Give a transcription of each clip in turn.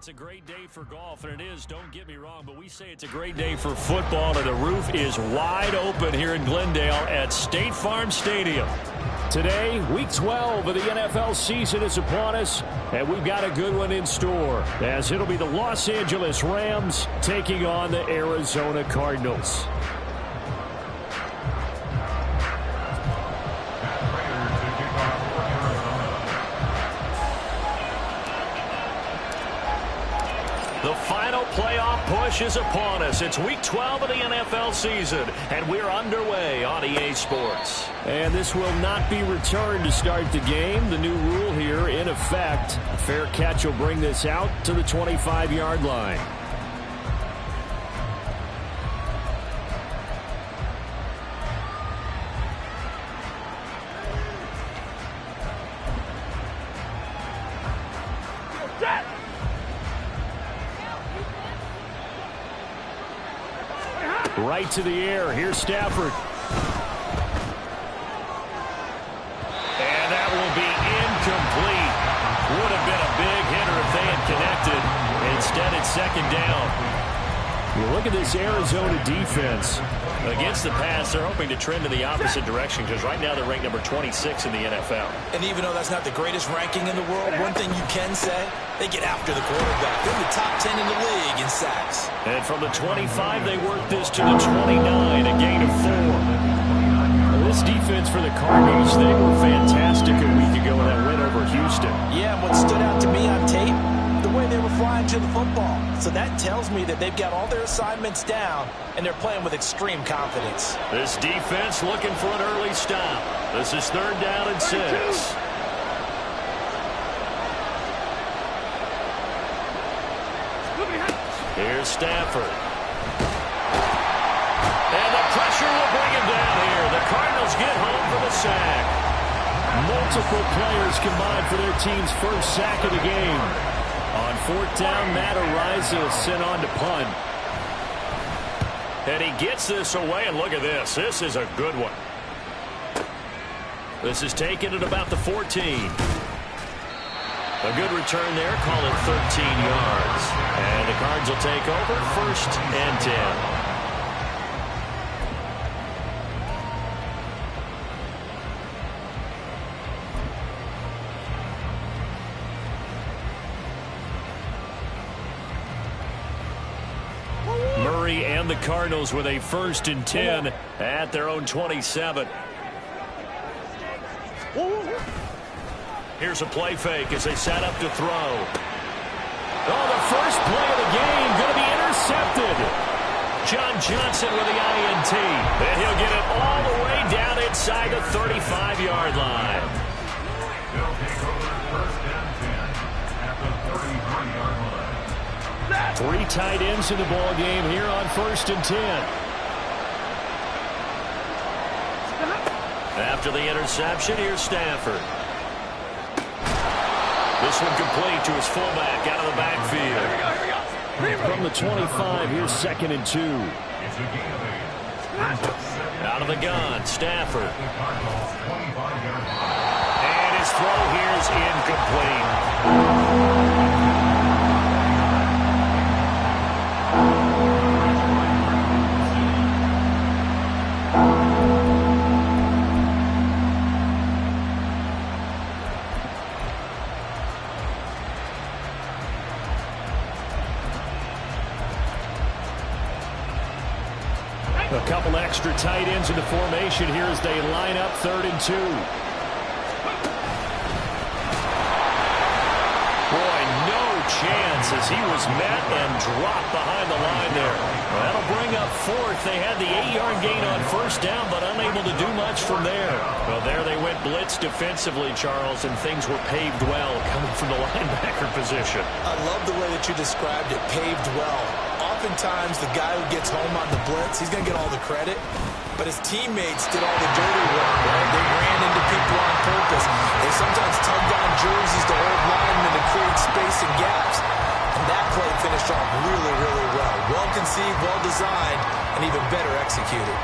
It's a great day for golf, and it is, don't get me wrong, but we say it's a great day for football, and the roof is wide open here in Glendale at State Farm Stadium. Today, Week 12 of the NFL season is upon us, and we've got a good one in store, as it'll be the Los Angeles Rams taking on the Arizona Cardinals. The final playoff push is upon us. It's Week 12 of the NFL season, and we're underway on EA Sports. And this will not be returned to start the game. The new rule here in effect. A fair catch will bring this out to the 25-yard line. Right to the air. Here's Stafford. And that will be incomplete. Would have been a big hitter if they had connected. Instead, it's second down. You look at this Arizona defense. Against the pass, they're hoping to trend in the opposite direction because right now they're ranked number 26 in the NFL. And even though that's not the greatest ranking in the world, one thing you can say, they get after the quarterback. They're in the top 10 in the league in sacks. And from the 25, they work this to the 29, a gain of 4. Well, this defense for the Cardinals, they were fantastic a week ago in that win over Houston. Yeah, and what stood out to me on tape, the way they were flying to the football. So that tells me that they've got all their assignments down, and they're playing with extreme confidence. This defense looking for an early stop. This is 3rd down and 6. Here's Stafford. And the pressure will bring him down here. The Cardinals get home for the sack. Multiple players combined for their team's first sack of the game. On 4th down, Matt Araiza is sent on to punt. And he gets this away, and look at this. This is a good one. This is taken at about the 14. A good return there. Call it 13 yards. And the Cards will take over 1st and 10. Murray and the Cardinals with a 1st and 10 at their own 27. Here's a play fake as they set up to throw. Oh, the first play of the game going to be intercepted. John Johnson with the INT. And he'll get it all the way down inside the 35-yard line. They'll take over 1st and 10 at the 33-yard line. 3 tight ends in the ball game here on 1st and 10. After the interception, here's Stafford. This one complete to his fullback out of the backfield. From the 25, here's 2nd and 2. Out of the gun, Stafford. And his throw here is incomplete. A couple extra tight ends in the formation here as they line up 3rd and 2. Boy, no chance as he was met and dropped behind the line there. Well, that'll bring up 4th. They had the 8-yard gain on 1st down, but unable to do much from there. Well, there they went blitz defensively, Charles, and things were paved well coming from the linebacker position. I love the way that you described it, paved well. Oftentimes, the guy who gets home on the blitz, he's going to get all the credit, but his teammates did all the dirty work, right? They ran into people on purpose. They sometimes tugged on jerseys to hold linemen to create space and gaps. And that play finished off really, really well. Well conceived, well designed, and even better executed.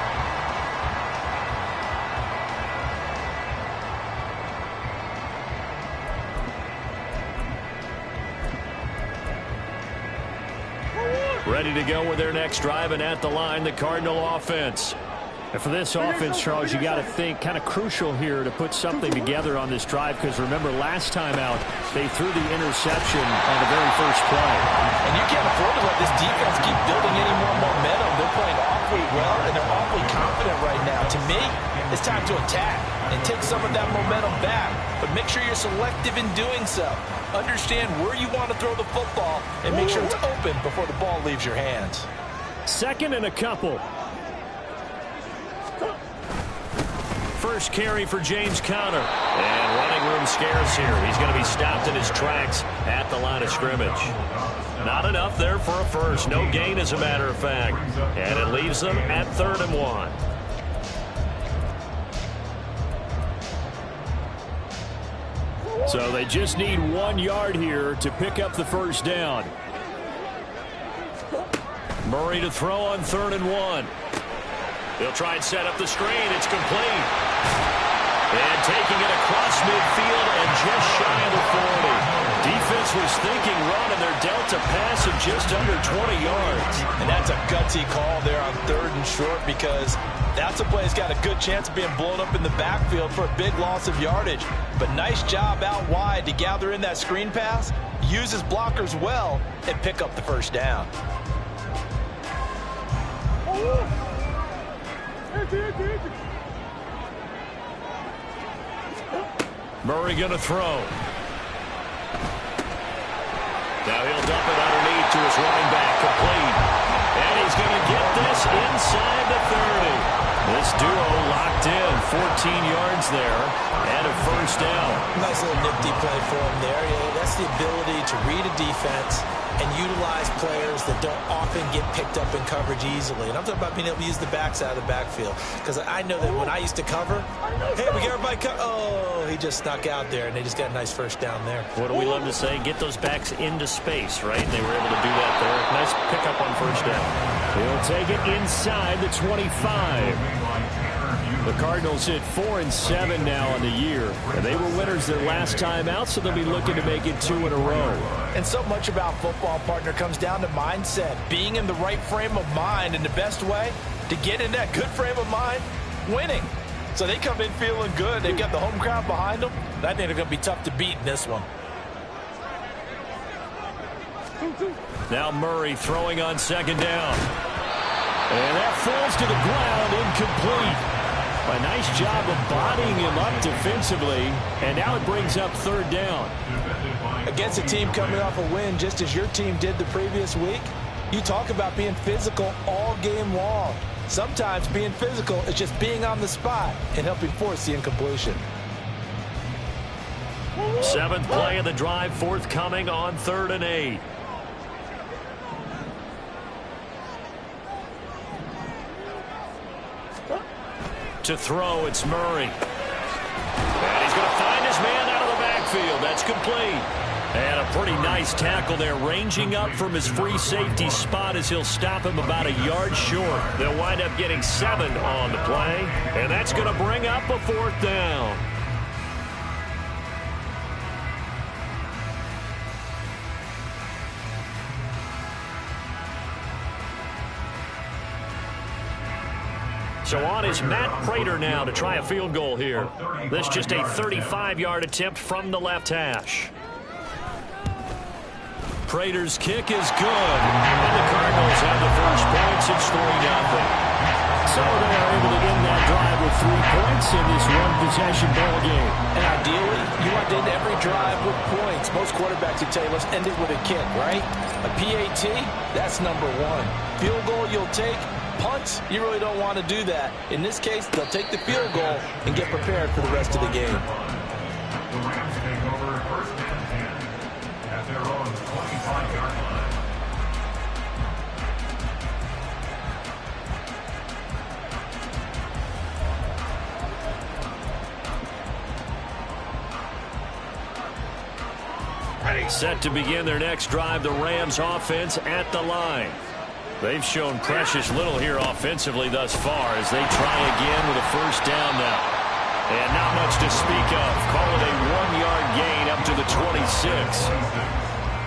Ready to go with their next drive, and at the line, the Cardinal offense. And for this offense, Charles, you got to think kind of crucial here to put something together on this drive, because remember last time out they threw the interception on the very first play. And you can't afford to let this defense keep building any more momentum. They're playing awfully well, and they're awfully confident right now. To me, it's time to attack and take some of that momentum back, but make sure you're selective in doing so. Understand where you want to throw the football and make sure it's open before the ball leaves your hands. Second and a couple. First carry for James Conner. And running room scarce here. He's going to be stopped in his tracks at the line of scrimmage. Not enough there for a first. No gain, as a matter of fact. And it leaves them at 3rd and 1. So they just need 1 yard here to pick up the first down. Murray to throw on 3rd and 1. They'll try and set up the screen. It's complete. And taking it across midfield and just shy of the 40. Defense was thinking run, and they're dealt a pass of just under 20 yards. And that's a gutsy call there on 3rd and short, because that's a play that's got a good chance of being blown up in the backfield for a big loss of yardage. But nice job out wide to gather in that screen pass, use his blockers well, and pick up the first down. Murray going to throw. Now he'll dump it underneath to his running back, complete. And he's going to get this inside the 30. This duo locked in, 14 yards there, and a first down. Nice little nifty play for him there. Yeah, that's the ability to read a defense and utilize players that don't often get picked up in coverage easily. And I'm talking about being able to use the backside of the backfield, because I know that when I used to cover, hey, we got everybody oh, he just snuck out there, and they just got a nice first down there. What do we love to say? Get those backs into space, right? They were able to do that there. Nice pickup on first down. He'll take it inside the 25. The Cardinals hit 4-7 now on the year, and they were winners their last time out, so they'll be looking to make it 2 in a row. And so much about football, partner, comes down to mindset, being in the right frame of mind, and the best way to get in that good frame of mind, winning. So they come in feeling good. They've got the home crowd behind them. I think they're going to be tough to beat in this one. Now Murray throwing on 2nd down. And that falls to the ground, incomplete. A nice job of bodying him up defensively, and now it brings up 3rd down. Against a team coming off a win just as your team did the previous week, you talk about being physical all game long. Sometimes being physical is just being on the spot and helping force the incompletion. 7th play of the drive, forthcoming on 3rd and 8. To throw, it's Murray. And he's going to find his man out of the backfield. That's complete. And a pretty nice tackle there, ranging up from his free safety spot as he'll stop him about a yard short. They'll wind up getting 7 on the play, and that's going to bring up a 4th down. So on is Matt Prater now to try a field goal here. This just a 35-yard attempt from the left hash. Prater's kick is good. And the Cardinals have the first points. It's 3-0. So they are able to end that drive with 3 points in this one-possession ball game. And ideally, you want to end every drive with points. Most quarterbacks would tell you, let's end it with a kick, right? A PAT, that's number 1. Field goal you'll take. Punts, you really don't want to do that. In this case, they'll take the field goal and get prepared for the rest of the game. The Rams take over 1st and 10 at their own 25-yard line. Set to begin their next drive, the Rams offense at the line. They've shown precious little here offensively thus far as they try again with a first down now. And not much to speak of. Call it a 1-yard gain up to the 26.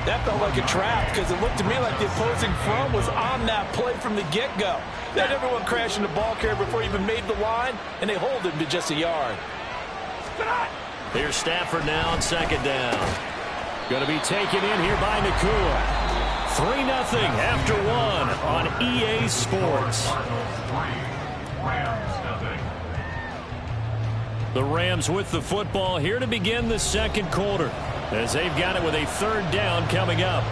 That felt like a trap because it looked to me like the opposing front was on that play from the get-go. They had everyone crashing the ball carrier before he even made the line, and they hold him to just a yard. Here's Stafford now on second down. Going to be taken in here by Nakua. 3-0 after one on EA Sports. The Rams with the football here to begin the second quarter, as they've got it with a third down coming up.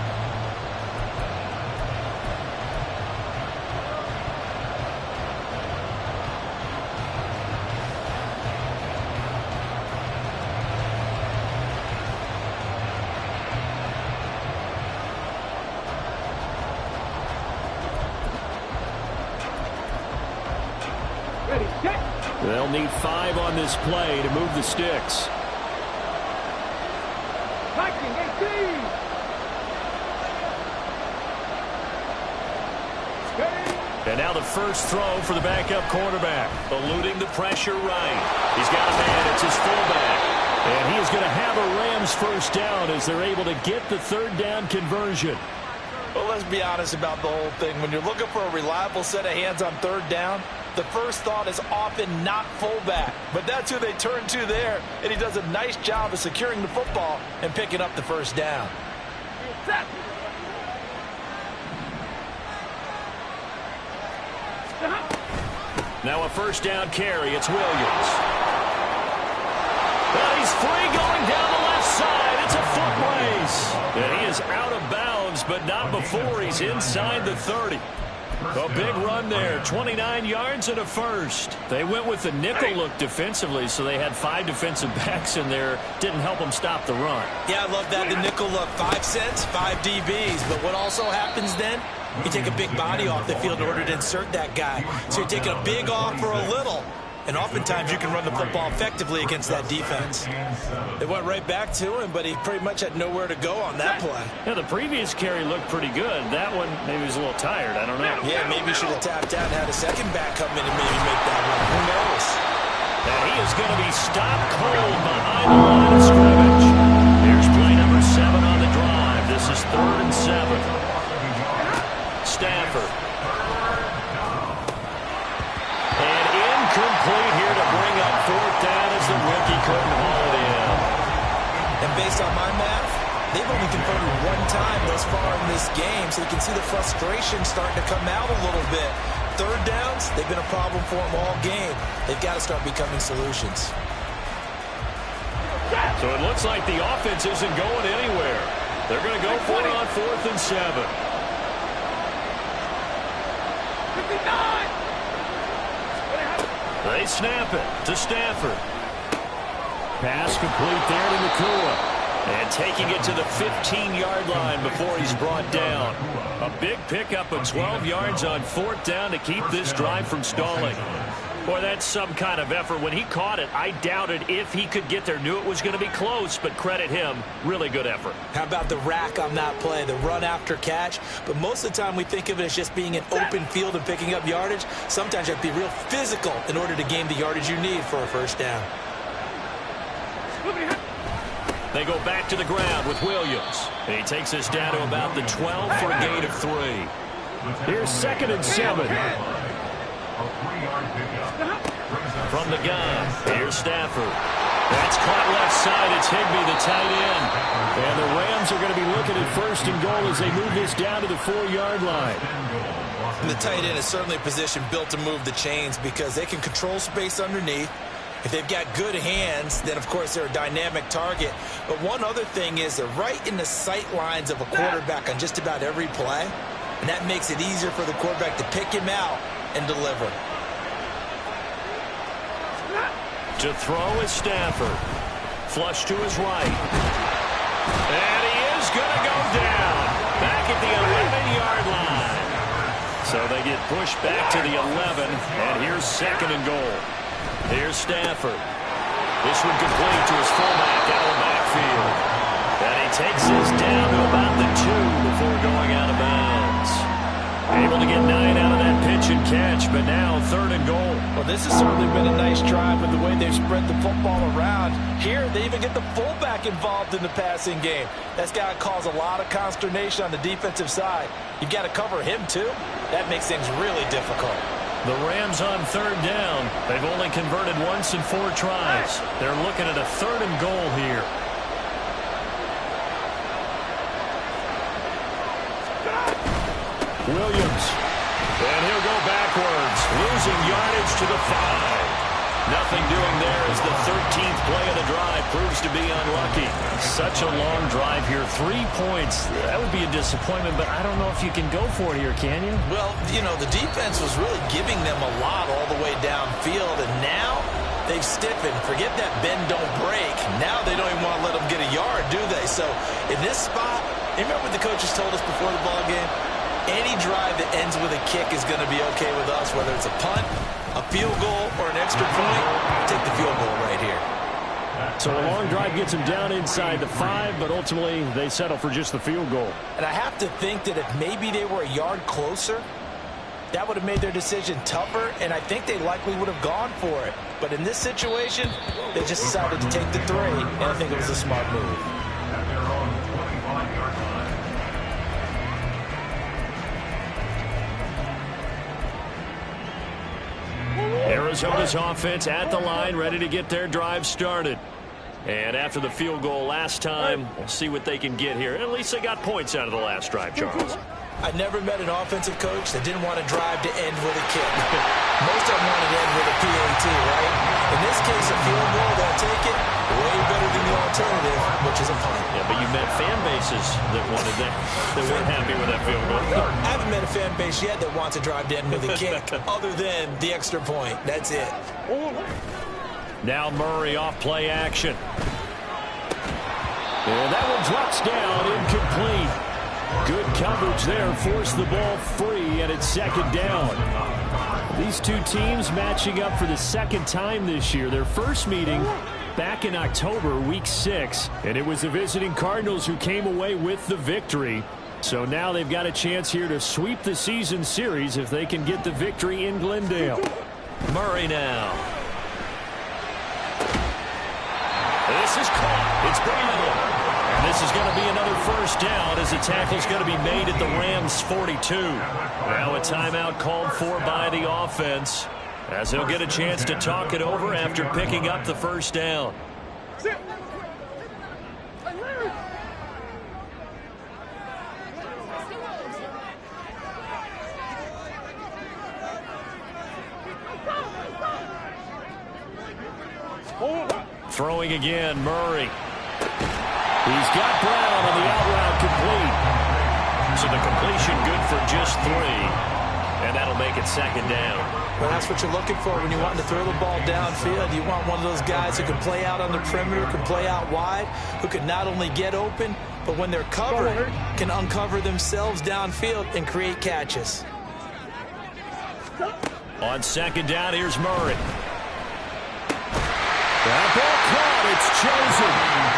They'll need 5 on this play to move the sticks. And now the first throw for the backup quarterback. Eluding the pressure right. He's got a man. It's his fullback. And he is going to have a Rams first down as they're able to get the third down conversion. Well, let's be honest about the whole thing. When you're looking for a reliable set of hands on third down, the first thought is often not fullback. But that's who they turn to there, and he does a nice job of securing the football and picking up the first down. Now a first down carry. It's Williams. Well, he's free going down the left side. It's a foot race. And he is out of bounds, but not before he's inside the 30. A big run there, 29 yards and a first. They went with the nickel look defensively, so they had 5 defensive backs in there. Didn't help them stop the run. Yeah, I love that. The nickel look, 5 cents, 5 DBs. But what also happens then, you take a big body off the field in order to insert that guy. So you're taking a big off for a little. And oftentimes you can run the football effectively against that defense. They went right back to him, but he pretty much had nowhere to go on that play. Yeah, the previous carry looked pretty good. That one, maybe he was a little tired. I don't know. Yeah, maybe he should have tapped out and had a second back come in and maybe make that run. Who knows? And he is going to be stopped cold behind the line of scrimmage. Here's play number 7 on the drive. This is 3rd and 7. Stafford. Complete here to bring up 4th down as the rookie couldn't haul it in. And based on my math, they've only converted 1 time thus far in this game, so you can see the frustration starting to come out a little bit. Third downs, they've been a problem for them all game. They've got to start becoming solutions. So it looks like the offense isn't going anywhere. They're going to go for it on 4th and 7. 59! They snap it to Stafford. Pass complete there to Nakua. And taking it to the 15-yard line before he's brought down. A big pickup of 12 yards on 4th down to keep this drive from stalling. Boy, that's some kind of effort. When he caught it, I doubted if he could get there. Knew it was going to be close, but credit him. Really good effort. How about the rack on that play, the run after catch? But most of the time we think of it as just being an open field and picking up yardage. Sometimes you have to be real physical in order to gain the yardage you need for a first down. They go back to the ground with Williams. And he takes us down to about the 12 for a gain of 3. Here's 2nd and 7. From the gun, here's Stafford. That's caught left side. It's Higbee, the tight end. And the Rams are going to be looking at 1st and goal as they move this down to the 4-yard line. And the tight end is certainly a position built to move the chains because they can control space underneath. If they've got good hands, then, of course, they're a dynamic target. But one other thing is they're right in the sight lines of a quarterback on just about every play. And that makes it easier for the quarterback to pick him out and deliver. To throw is Stafford. Flush to his right. And he is going to go down. Back at the 11-yard line. So they get pushed back to the 11. And here's 2nd and goal. Here's Stafford. This one complete to his fullback out of the backfield. And he takes this down to about the 2 before going out of bounds. Able to get 9 out of that pitch and catch, but now 3rd and goal. Well, this has certainly been a nice drive with the way they've spread the football around. Here, they even get the fullback involved in the passing game. That's got to cause a lot of consternation on the defensive side. You've got to cover him, too. That makes things really difficult. The Rams on 3rd down. They've only converted once in 4 tries. They're looking at a 3rd and goal here. Williams. And he'll go backwards, losing yardage to the 5. Nothing doing there as the 13th play of the drive proves to be unlucky. Such a long drive here. 3 points. That would be a disappointment, but I don't know if you can go for it here, can you? Well, you know, the defense was really giving them a lot all the way downfield, and now they've stiffened. Forget that bend, don't break. Now they don't even want to let them get a yard, do they? So in this spot, you remember what the coaches told us before the ball game? Any drive that ends with a kick is going to be okay with us, whether it's a punt, a field goal, or an extra point. Take the field goal right here. So a long drive gets them down inside the 5, but ultimately they settle for just the field goal. And I have to think that if maybe they were a yard closer, that would have made their decision tougher, and I think they likely would have gone for it. But in this situation, they just decided to take the 3, and I think it was a smart move. At their own 25-yard line. Arizona's offense at the line, ready to get their drive started. And after the field goal last time, we'll see what they can get here. At least they got points out of the last drive, Charles. I never met an offensive coach that didn't want to drive to end with a kick. Most of them wanted to end with a PAT, right? In this case, a field goal, they'll take it. Way better than the alternative, which is a punt. Yeah, but you met fan bases that wanted that. They weren't happy with that field goal. I haven't met a fan base yet that wants to drive to end with a kick, other than the extra point. That's it. Now Murray off play action. And that one drops down, incomplete. Good coverage there, forced the ball free, and it's 2nd down. These two teams matching up for the 2nd time this year. Their first meeting back in October, week 6, and it was the visiting Cardinals who came away with the victory. So now they've got a chance here to sweep the season series if they can get the victory in Glendale. Murray now. This is caught. It's Brown. And this is going to be another 1st down as the tackle's going to be made at the Rams' 42. Now a timeout called for by the offense as they'll get a chance to talk it over after picking up the 1st down. Throwing again, Murray. He's got Brown on the out route complete. So the completion good for just 3. And that'll make it 2nd down. Well, that's what you're looking for when you want to throw the ball downfield. You want one of those guys who can play out on the perimeter, can play out wide, who can not only get open, but when they're covered, can uncover themselves downfield and create catches. On 2nd down, here's Murray. That ball caught. It's chosen.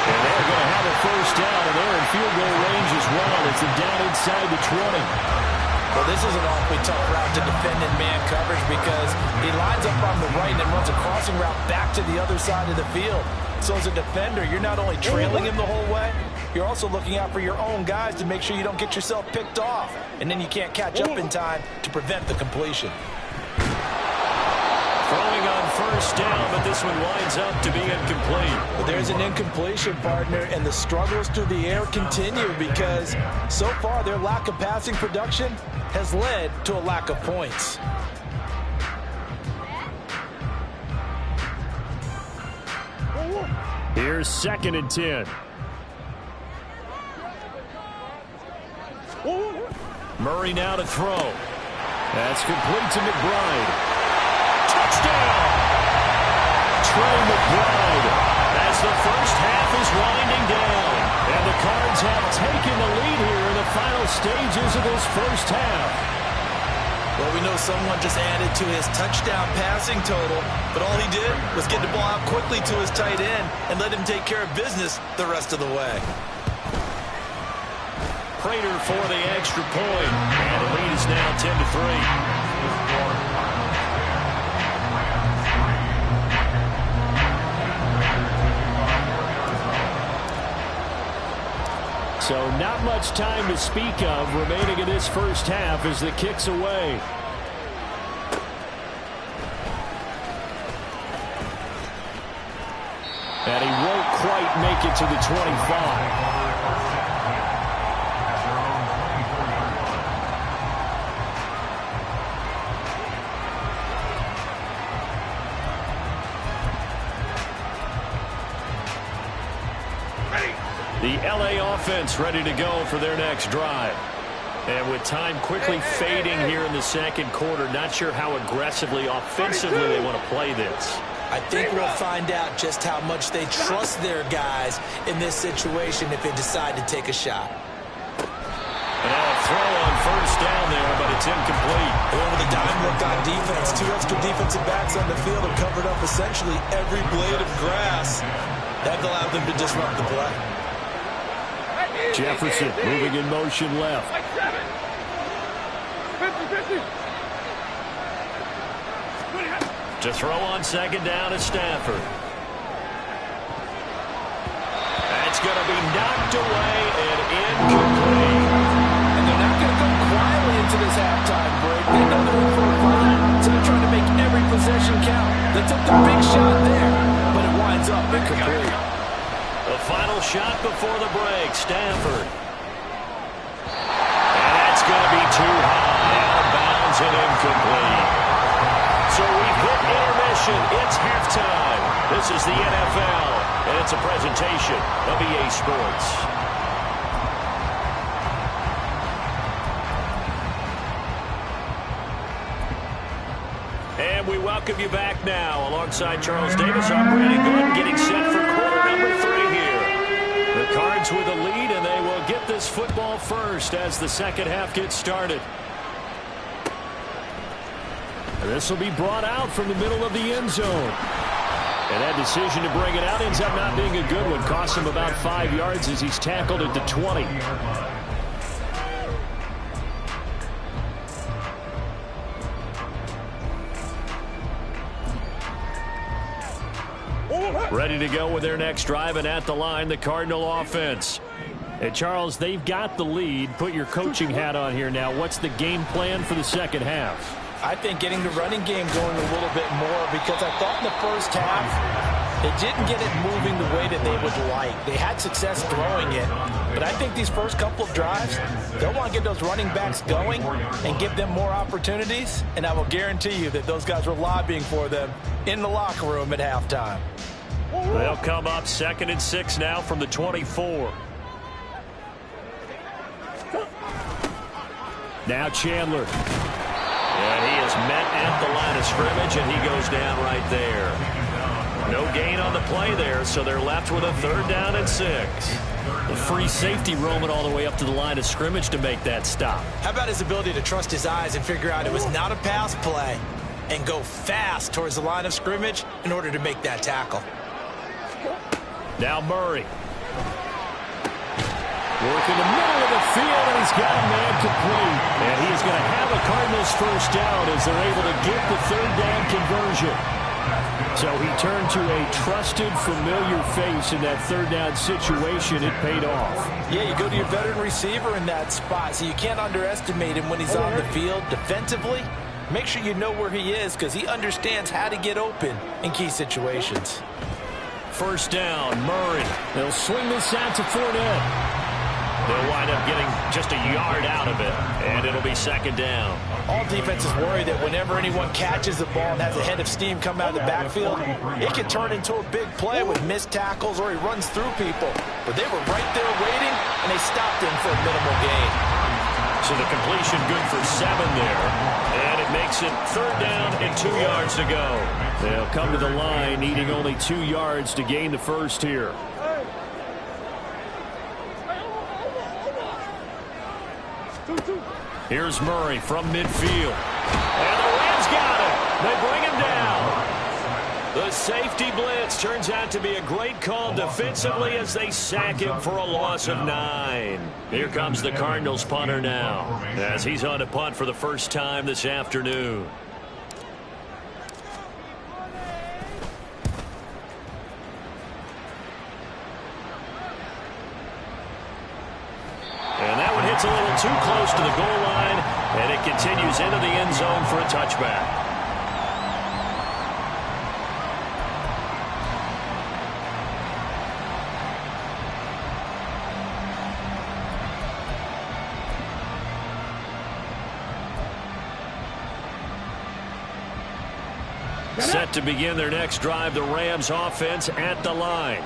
And they're going to have a 1st down, and they're in field goal range as well. It's down inside the 20. Well, this is an awfully tough route to defend in man coverage because he lines up on the right and then runs a crossing route back to the other side of the field. So as a defender, you're not only trailing him the whole way, you're also looking out for your own guys to make sure you don't get yourself picked off. And then you can't catch up in time to prevent the completion. Throwing on 1st down, but this one winds up to be incomplete. But there's an incompletion, partner, and the struggles through the air continue because so far their lack of passing production has led to a lack of points. Here's 2nd and 10. Murray now to throw. That's complete to McBride. Touchdown! Trey McBride as the 1st half is winding down. And the Cards have taken the lead here in the final stages of this 1st half. Well, we know someone just added to his touchdown passing total, but all he did was get the ball out quickly to his tight end and let him take care of business the rest of the way. Prater for the extra point, and the lead is now 10-3. So not much time to speak of remaining in this first half as the kick's away. And he won't quite make it to the 25. The LA offense ready to go for their next drive. And with time quickly fading here in the second quarter, not sure how aggressively, offensively they want to play this. I think we'll find out just how much they trust their guys in this situation if they decide to take a shot. And now a throw on first down there, but it's incomplete. Over the dime look on defense. Two extra defensive backs on the field have covered up essentially every blade of grass. That allowed them to disrupt the play. Jefferson moving in motion left. To throw on second down is Stafford. That's going to be knocked away and incomplete. And they're not going to go quietly into this halftime break. They know they're in for a fight, so they're trying to make every possession count. They took the big shot there, but it winds up incomplete. The final shot before the break, Stafford. And that's going to be too high. Out of bounds and incomplete. So we've hit intermission. It's halftime. This is the NFL, and it's a presentation of EA Sports. And we welcome you back now. Alongside Charles Davis, I'm Brandon Glenn, getting set for quarter number 3 here. The Cards with a lead, and they will get this football first as the second half gets started. This will be brought out from the middle of the end zone. And that decision to bring it out ends up not being a good one. Costs him about 5 yards as he's tackled at the 20. Ready to go with their next drive, and at the line, the Cardinal offense. And Charles, they've got the lead. Put your coaching hat on here now. What's the game plan for the second half? I think getting the running game going a little bit more, because I thought in the first half they didn't get it moving the way that they would like. They had success throwing it, but I think these first couple of drives, they'll want to get those running backs going and give them more opportunities, and I will guarantee you that those guys were lobbying for them in the locker room at halftime. They'll come up 2nd and 6 now from the 24. Now Chandler. And he is met at the line of scrimmage, and he goes down right there. No gain on the play there, so they're left with a 3rd down and 6. The free safety roaming all the way up to the line of scrimmage to make that stop. How about his ability to trust his eyes and figure out it was not a pass play and go fast towards the line of scrimmage in order to make that tackle? Now Murray. Working the middle of the field, and he's got a man complete. And he's going to have a Cardinals first down as they're able to get the 3rd down conversion. So he turned to a trusted, familiar face in that 3rd down situation. It paid off. Yeah, you go to your veteran receiver in that spot, so you can't underestimate him when he's on the field defensively. Make sure you know where he is, because he understands how to get open in key situations. First down, Murray. They'll swing this out to Fournette. They'll wind up getting just a yard out of it, and it'll be 2nd down. All defenses worry that whenever anyone catches the ball and has a head of steam come out of the backfield, it can turn into a big play with missed tackles or he runs through people. But they were right there waiting, and they stopped him for a minimal gain. So the completion good for 7 there, and it makes it 3rd down and 2 yards to go. They'll come to the line, needing only 2 yards to gain the first here. Here's Murray from midfield. And the Rams got him. They bring him down. The safety blitz turns out to be a great call defensively as they sack him for a loss of 9. Here comes the Cardinals punter now as he's on to punt for the first time this afternoon. And that one hits a little too close to the goal line, and it continues into the end zone for a touchback. Set to begin their next drive, the Rams offense at the line.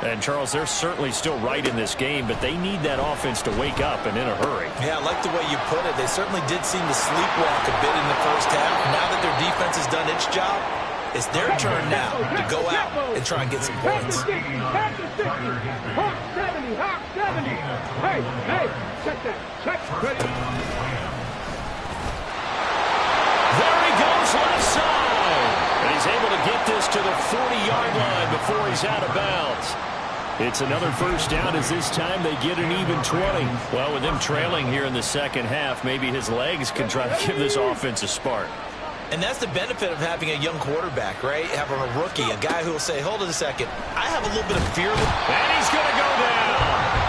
And, Charles, they're certainly still right in this game, but they need that offense to wake up and in a hurry. Yeah, I like the way you put it. They certainly did seem to sleepwalk a bit in the first half. Now that their defense has done its job, it's their turn now to go out and try and get some points. Hawk 70, Hawk 70. Hey, check that. Check. Ready. There he goes left side. And he's able to get this to the 40-yard line before he's out of bounds. It's another first down as this time they get an even 20. Well, with him trailing here in the second half, maybe his legs can try to give this offense a spark. And that's the benefit of having a young quarterback, right? Having a rookie, a guy who will say, hold it a second, I have a little bit of fear. And he's going to go down.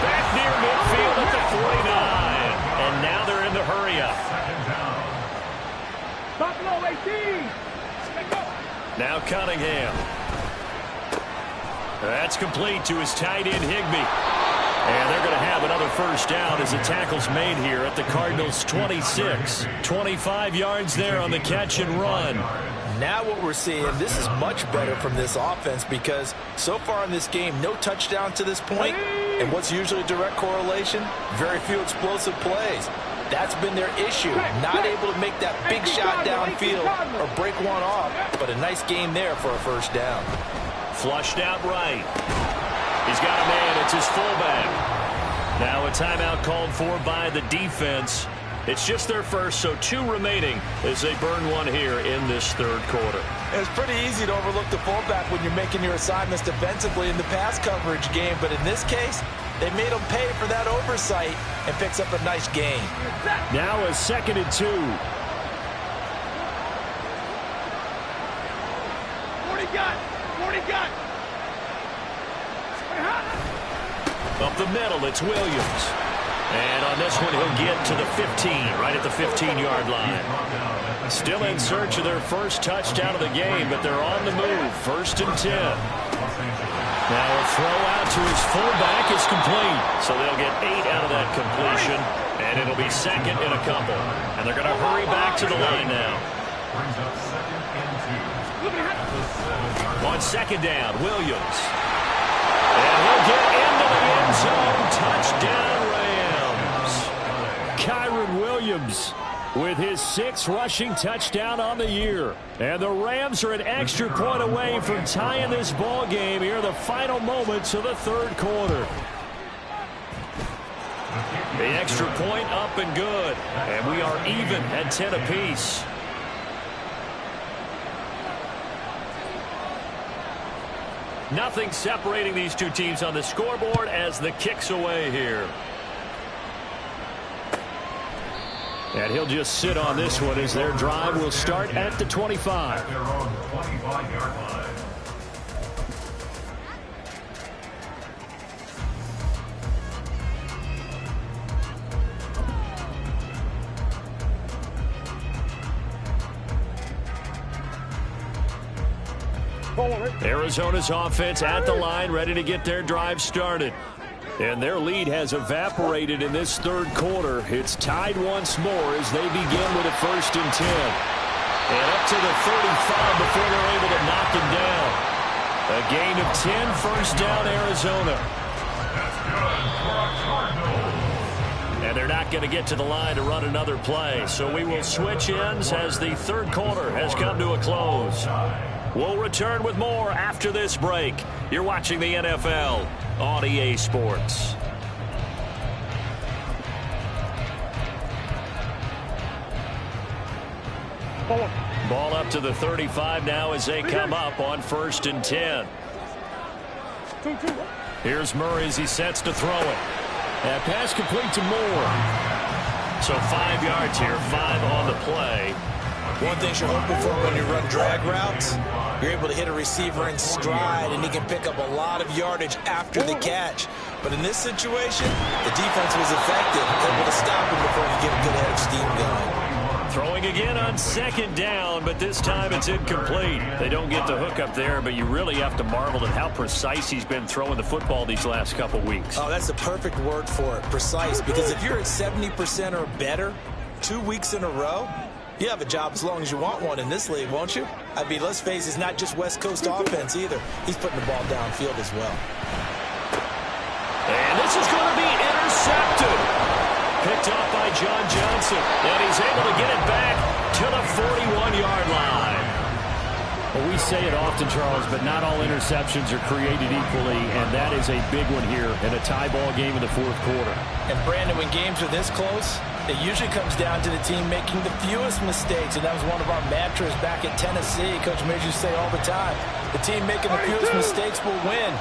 Back near midfield at the 49. And now they're in the hurry-up. Buffalo 18. Now Cunningham. That's complete to his tight end, Higbee. And they're going to have another first down as the tackle's made here at the Cardinals' 26. 25 yards there on the catch and run. Now what we're seeing, this is much better from this offense because so far in this game, no touchdown to this point. And what's usually a direct correlation? Very few explosive plays. That's been their issue. Not able to make that big shot downfield or break one off. But a nice game there for a first down. Flushed out right. He's got a man. It's his fullback. Now a timeout called for by the defense. It's just their first, so 2 remaining as they burn one here in this third quarter. It's pretty easy to overlook the fullback when you're making your assignments defensively in the pass coverage game. But in this case, they made him pay for that oversight and picks up a nice gain. Now a 2nd and 2. 40 got. Up the middle, it's Williams. And on this one, he'll get to the 15, right at the 15-yard line. Still in search of their first touchdown of the game, but they're on the move. 1st and 10. Now a throw out to his fullback is complete. So they'll get 8 out of that completion, and it'll be 2nd and a couple. And they're going to hurry back to the line now. On 2nd down, Williams. And he'll get into the end zone. Touchdown, Rams. Kyron Williams with his 6th rushing touchdown on the year. And the Rams are an extra point away from tying this ball game here in the final moments of the third quarter. The extra point up and good. And we are even at 10 apiece. Nothing separating these two teams on the scoreboard as the kick's away here. And he'll just sit on this one as their drive will start at the 25. Their own 25-yard line. Arizona's offense at the line, ready to get their drive started. And their lead has evaporated in this third quarter. It's tied once more as they begin with a 1st and 10. And up to the 35 before they're able to knock him down. A gain of 10, first down, Arizona. That's good for a Cardinal. And they're not going to get to the line to run another play. So we will switch ends as the third quarter has come to a close. We'll return with more after this break. You're watching the NFL on EA Sports. Ball up to the 35 now as they come up on 1st and 10. Here's Murray as he sets to throw it. That pass complete to Moore. So 5 yards here, 5 on the play. One thing you're hoping for when you run drag routes, you're able to hit a receiver in stride, and he can pick up a lot of yardage after the catch. But in this situation, the defense was effective, able to stop him before he get a good head of steam going. Throwing again on 2nd down, but this time it's incomplete. They don't get the hook up there, but you really have to marvel at how precise he's been throwing the football these last couple weeks. Oh, that's the perfect word for it, precise, because if you're at 70% or better 2 weeks in a row, you have a job as long as you want one in this league, won't you? I mean, let's face it, it's not just West Coast offense either. He's putting the ball downfield as well. And this is going to be intercepted. Picked off by John Johnson. And he's able to get it back to the 41-yard line. Well, we say it often, Charles, but not all interceptions are created equally, and that is a big one here in a tie ball game in the 4th quarter. And, Brandon, when games are this close, it usually comes down to the team making the fewest mistakes, and that was one of our mantras back at Tennessee. Coach made you say all the time, the team making the fewest mistakes will win.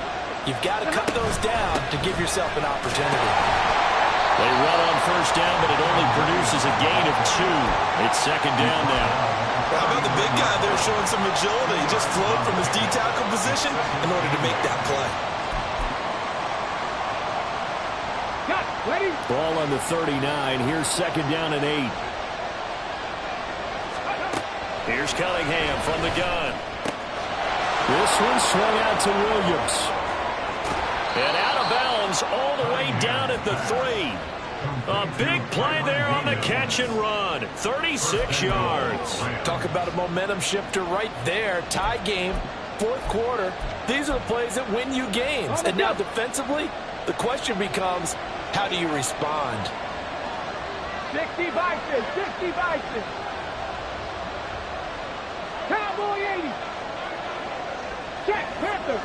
You've got to cut those down to give yourself an opportunity. They run on 1st down, but it only produces a gain of 2. It's 2nd down now. How about the big guy there showing some agility? He just flowed from his D-tackle position in order to make that play. Ready? Ball on the 39. Here's 2nd down and 8. Here's Cunningham from the gun. This one swung out to Williams. And out of bounds all the way down at the 3. A big play there on the catch and run. 36 yards. Talk about a momentum shifter right there. Tie game, 4th quarter. These are the plays that win you games. And now defensively, the question becomes, how do you respond? 60 Bison, 60 Bison. Cowboy 80. Check, Panther.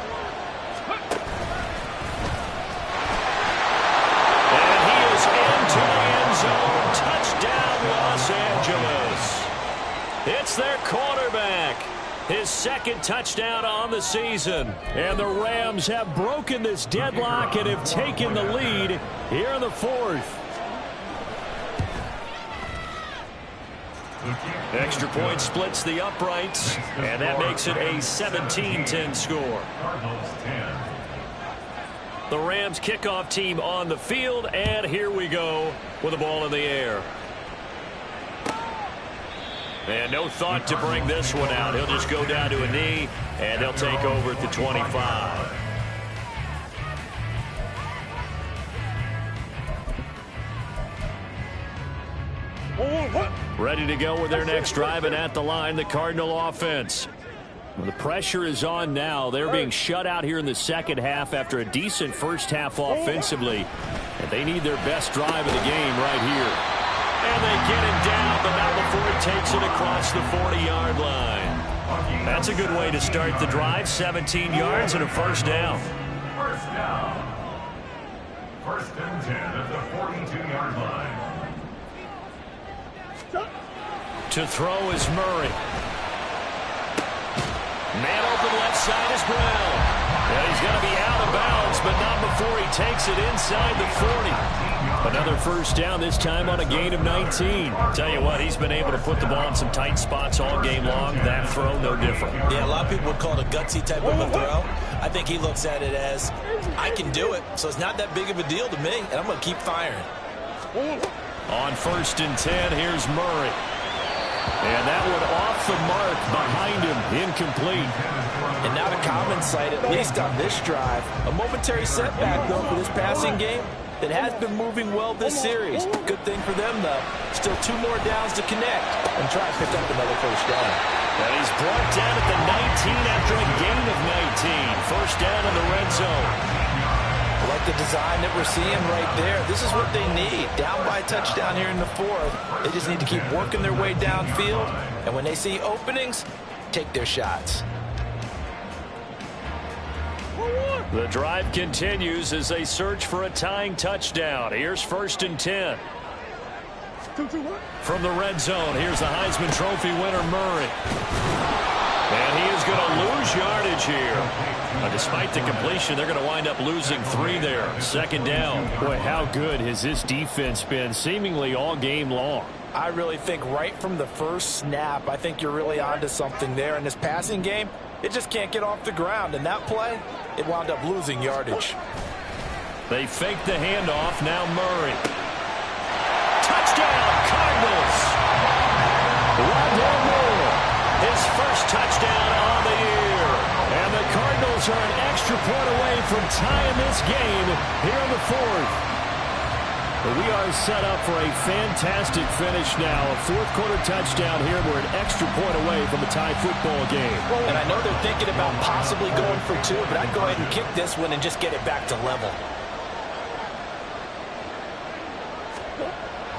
And he is into the end zone. Touchdown, Los Angeles. It's their quarterback. His 2nd touchdown on the season. And the Rams have broken this deadlock and have taken the lead here in the 4th. Extra point splits the uprights, and that makes it a 17-10 score. Cardinals 10. The Rams kickoff team on the field, and here we go with the ball in the air. And no thought to bring this one out. He'll just go down to a knee, and he'll take over at the 25. Ready to go with their next drive, and at the line, the Cardinal offense. Well, the pressure is on now. They're being shut out here in the 2nd half after a decent 1st half offensively. And they need their best drive of the game right here. And they get him down, but not before he takes it across the 40-yard line. That's a good way to start the drive. 17 yards and a 1st down. 1st down. 1st and 10 at the 42-yard line. To throw is Murray. Man open left side is Brown. And he's going to be out of bounds, but not before he takes it inside the 40. Another 1st down, this time on a gain of 19. Tell you what, he's been able to put the ball in some tight spots all game long. That throw, no different. Yeah, a lot of people would call it a gutsy type of a throw. I think he looks at it as, I can do it, so it's not that big of a deal to me, and I'm going to keep firing. On 1st and 10, here's Murray. And that one off the mark behind him, incomplete. And not a common sight, at least on this drive. A momentary setback, though, for this passing game that has been moving well this series. Good thing for them, though. Still 2 more downs to connect and try to pick up another 1st down. And he's brought down at the 19 after a gain of 19. 1st down in the red zone. I like the design that we're seeing right there. This is what they need. Down by a touchdown here in the 4th. They just need to keep working their way downfield. And when they see openings, take their shots. The drive continues as they search for a tying touchdown. Here's 1st and 10. From the red zone, here's the Heisman Trophy winner, Murray. And he is going to lose yardage here. Despite the completion, they're going to wind up losing 3 there. Second down. Boy, how good has this defense been seemingly all game long? I really think right from the first snap, I think you're really onto something there. In this passing game, it just can't get off the ground. And that play, it wound up losing yardage. They fake the handoff. Now Murray. Touchdown, Cardinals. Rondell Moore, his first touchdown on the year. And the Cardinals are an extra point away from tying this game here in the 4th. We are set up for a fantastic finish now. A fourth-quarter touchdown here. We're an extra point away from a tie football game. And I know they're thinking about possibly going for 2, but I'd go ahead and kick this one and just get it back to level.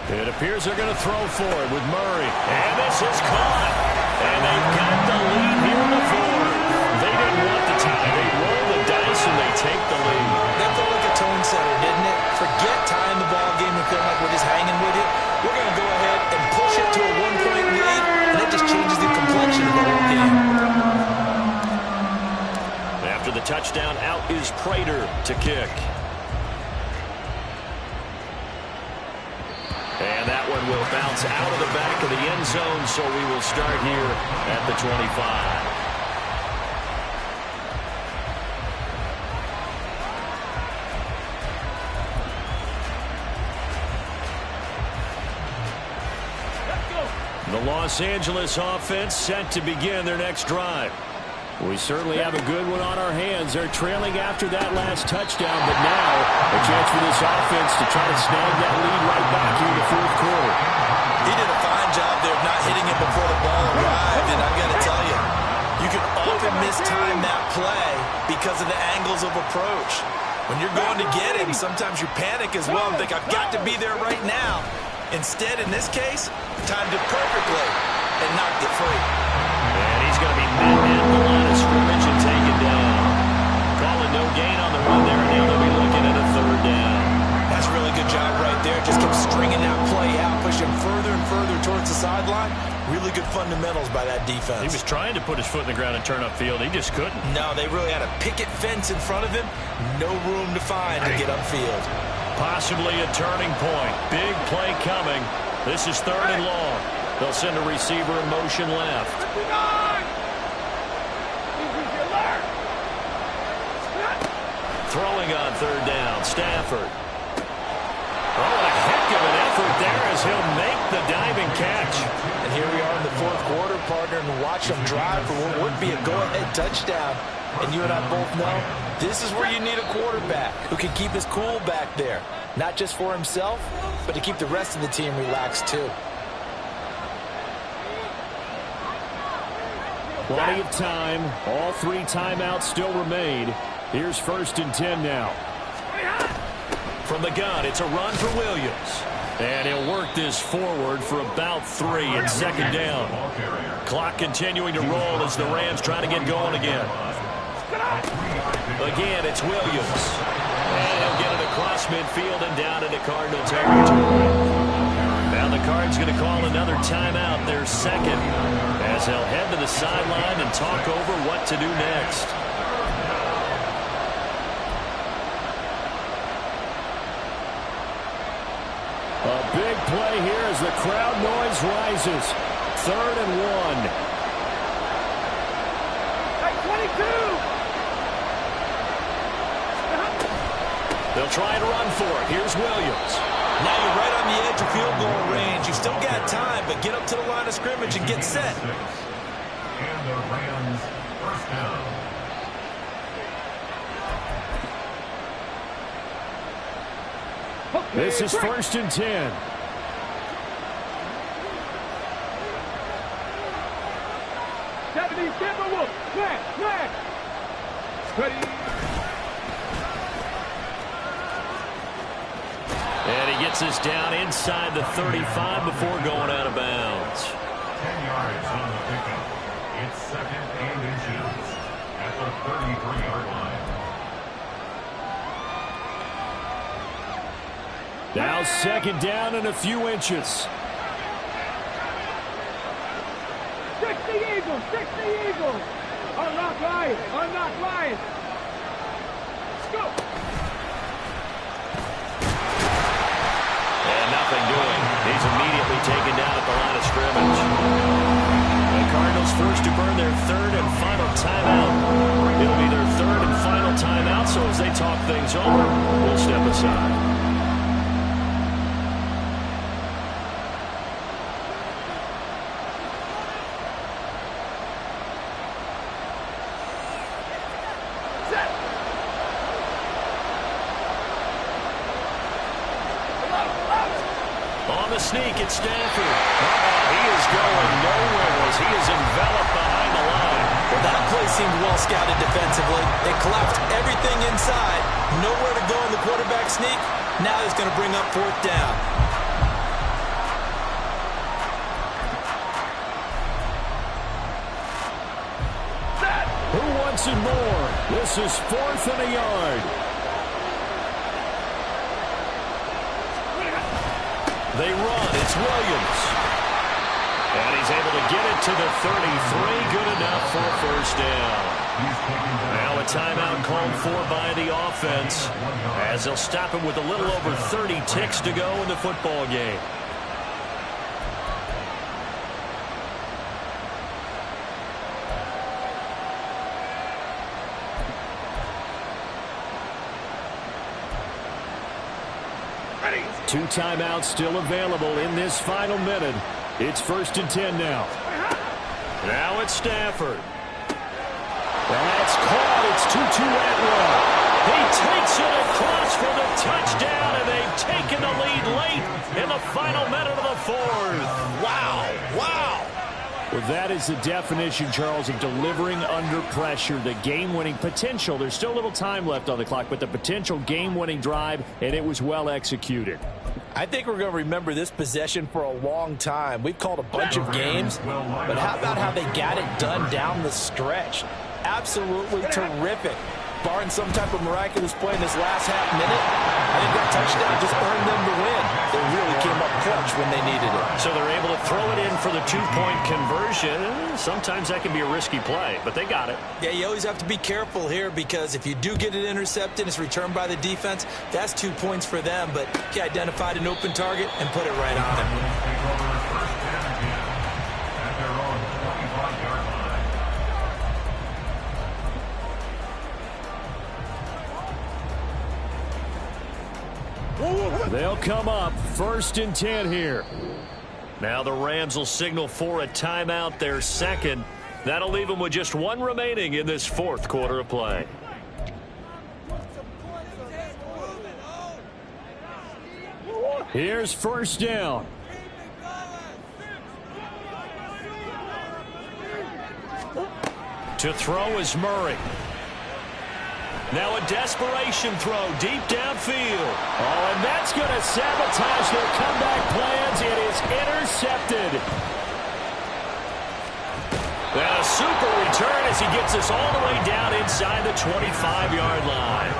It appears they're going to throw for it with Murray. And this is caught. And they've got the lead here in the 4th. They didn't want the tie. They roll the dice and they take the lead. That felt like a tone setter, didn't it? Forget tying the ball game and feeling like we're just hanging with it. We're going to go ahead and push it to a 1-point lead, and it just changes the complexion of the whole game. After the touchdown, out is Prater to kick. And that one will bounce out of the back of the end zone, so we will start here at the 25. The Los Angeles offense set to begin their next drive. We certainly have a good one on our hands. They're trailing after that last touchdown, but now a chance for this offense to try to snag that lead right back here in the 4th quarter. He did a fine job there of not hitting it before the ball arrived, and I've got to tell you, you can often mistime that play because of the angles of approach. When you're going to get him, sometimes you panic as well and think, I've got to be there right now. Instead, in this case, timed it perfectly and knocked it free. And he's going to be met at the line of scrimmage and taken down. Calling no gain on the run there, and now they'll be looking at a 3rd down. That's a really good job right there. Just kept stringing that play out, pushing further and further towards the sideline. Really good fundamentals by that defense. He was trying to put his foot in the ground and turn upfield. He just couldn't. No, they really had a picket fence in front of him. No room to find to get upfield. Possibly a turning point. Big play coming. This is 3rd and long. They'll send a receiver in motion left. Throwing on 3rd down, Stafford. Oh, a heck of an effort there as he'll make the diving catch. And here we are in the 4th quarter, partner, and watch them drive for what would be a go-ahead touchdown. And you and I both know this is where you need a quarterback who can keep his cool back there. Not just for himself, but to keep the rest of the team relaxed too. Plenty of time. All 3 timeouts still remain. Here's 1st and 10 now. From the gun, it's a run for Williams. And he'll work this forward for about 3 at 2nd down. Clock continuing to roll as the Rams try to get going again. Again, it's Williams. And he'll get it across midfield and down into Cardinal territory. Now the Cards going to call another timeout, their 2nd, as they'll head to the sideline and talk over what to do next. A big play here as the crowd noise rises. 3rd and 1. Hey, 22! They'll try and run for it. Here's Williams. Now you're right on the edge of field goal range. You've still got time, but get up to the line of scrimmage and get set. And the Rams, 1st down. This is 1st and 10. And he gets us down inside the 35 before going out of bounds. 10 yards on the pickup. It's 2nd and inches at the 33-yard line. Now 2nd down and a few inches. Eagles. Stick the Eagles. Unlock Lions. Unlock Lions. Let's go. And nothing doing. He's immediately taken down at the line of scrimmage. The Cardinals first to burn their third and final timeout. It'll be their third and final timeout, so as they talk things over, we'll step aside. On the sneak, it's Stafford. He is going nowhere as he is enveloped behind the line. Well, that play seemed well scouted defensively. They collapsed everything inside. Nowhere to go in the quarterback sneak. Now he's going to bring up fourth down. Who wants it more? This is 4th and a yard. They run. It's Williams. And he's able to get it to the 33. Good enough for a first down. Now a timeout called for by the offense as they'll stop him with a little over 30 ticks to go in the football game. Two timeouts still available in this final minute. It's 1st and 10 now. Now it's Stafford. That's caught. It's 2-2 Atwell. He takes it across for the touchdown, and they've taken the lead late in the final minute of the fourth. Wow. Wow. Well, that is the definition, Charles, of delivering under pressure. The game-winning potential. There's still a little time left on the clock, but the potential game-winning drive, and it was well executed. I think we're going to remember this possession for a long time. We've called a bunch of games, but how about how they got it done down the stretch? Absolutely terrific. Barring some type of miraculous play in this last half minute, I think that touchdown just earned them the win. They really came up clutch when they needed it. So they're able to throw it in for the two-point conversion. Sometimes that can be a risky play, but they got it. Yeah, you always have to be careful here because if you do get it intercepted, it's returned by the defense, that's 2 points for them. But he identified an open target and put it right on him. They'll come up 1st and 10 here. Now the Rams will signal for a timeout, their second. That'll leave them with just one remaining in this fourth quarter of play. Here's 1st down. To throw is Murray. Now a desperation throw deep downfield. Oh, and that's going to sabotage their comeback plans. It is intercepted. And a super return as he gets us all the way down inside the 25-yard line.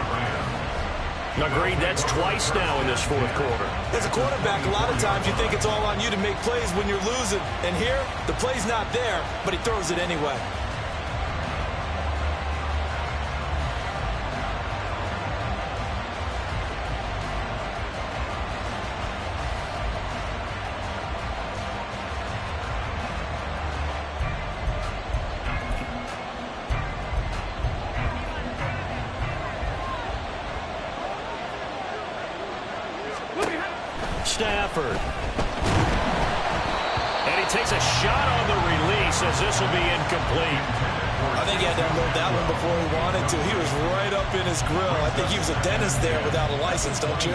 Agreed, that's twice now in this fourth quarter. As a quarterback, a lot of times you think it's all on you to make plays when you're losing. And here, the play's not there, but he throws it anyway. Stafford. And he takes a shot on the release as this will be incomplete. I think he had to unload that one before he wanted to. He was right up in his grill. I think he was a dentist there without a license, don't you?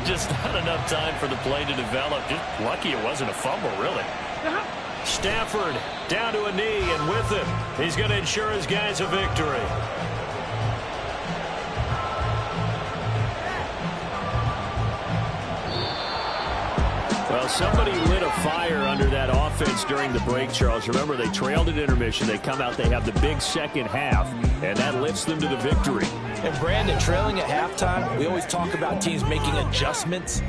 Just not enough time for the play to develop. Just lucky it wasn't a fumble, really. Stafford down to a knee, and with him, he's going to ensure his guys a victory. Well, somebody lit a fire under that offense during the break, Charles. Remember, they trailed at intermission. They come out, they have the big second half, and that lifts them to the victory. And Brandon, trailing at halftime, we always talk about teams making adjustments.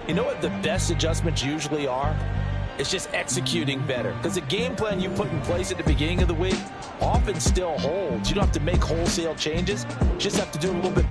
You know what the best adjustments usually are? It's just executing better. Because the game plan you put in place at the beginning of the week often still holds. You don't have to make wholesale changes. You just have to do a little bit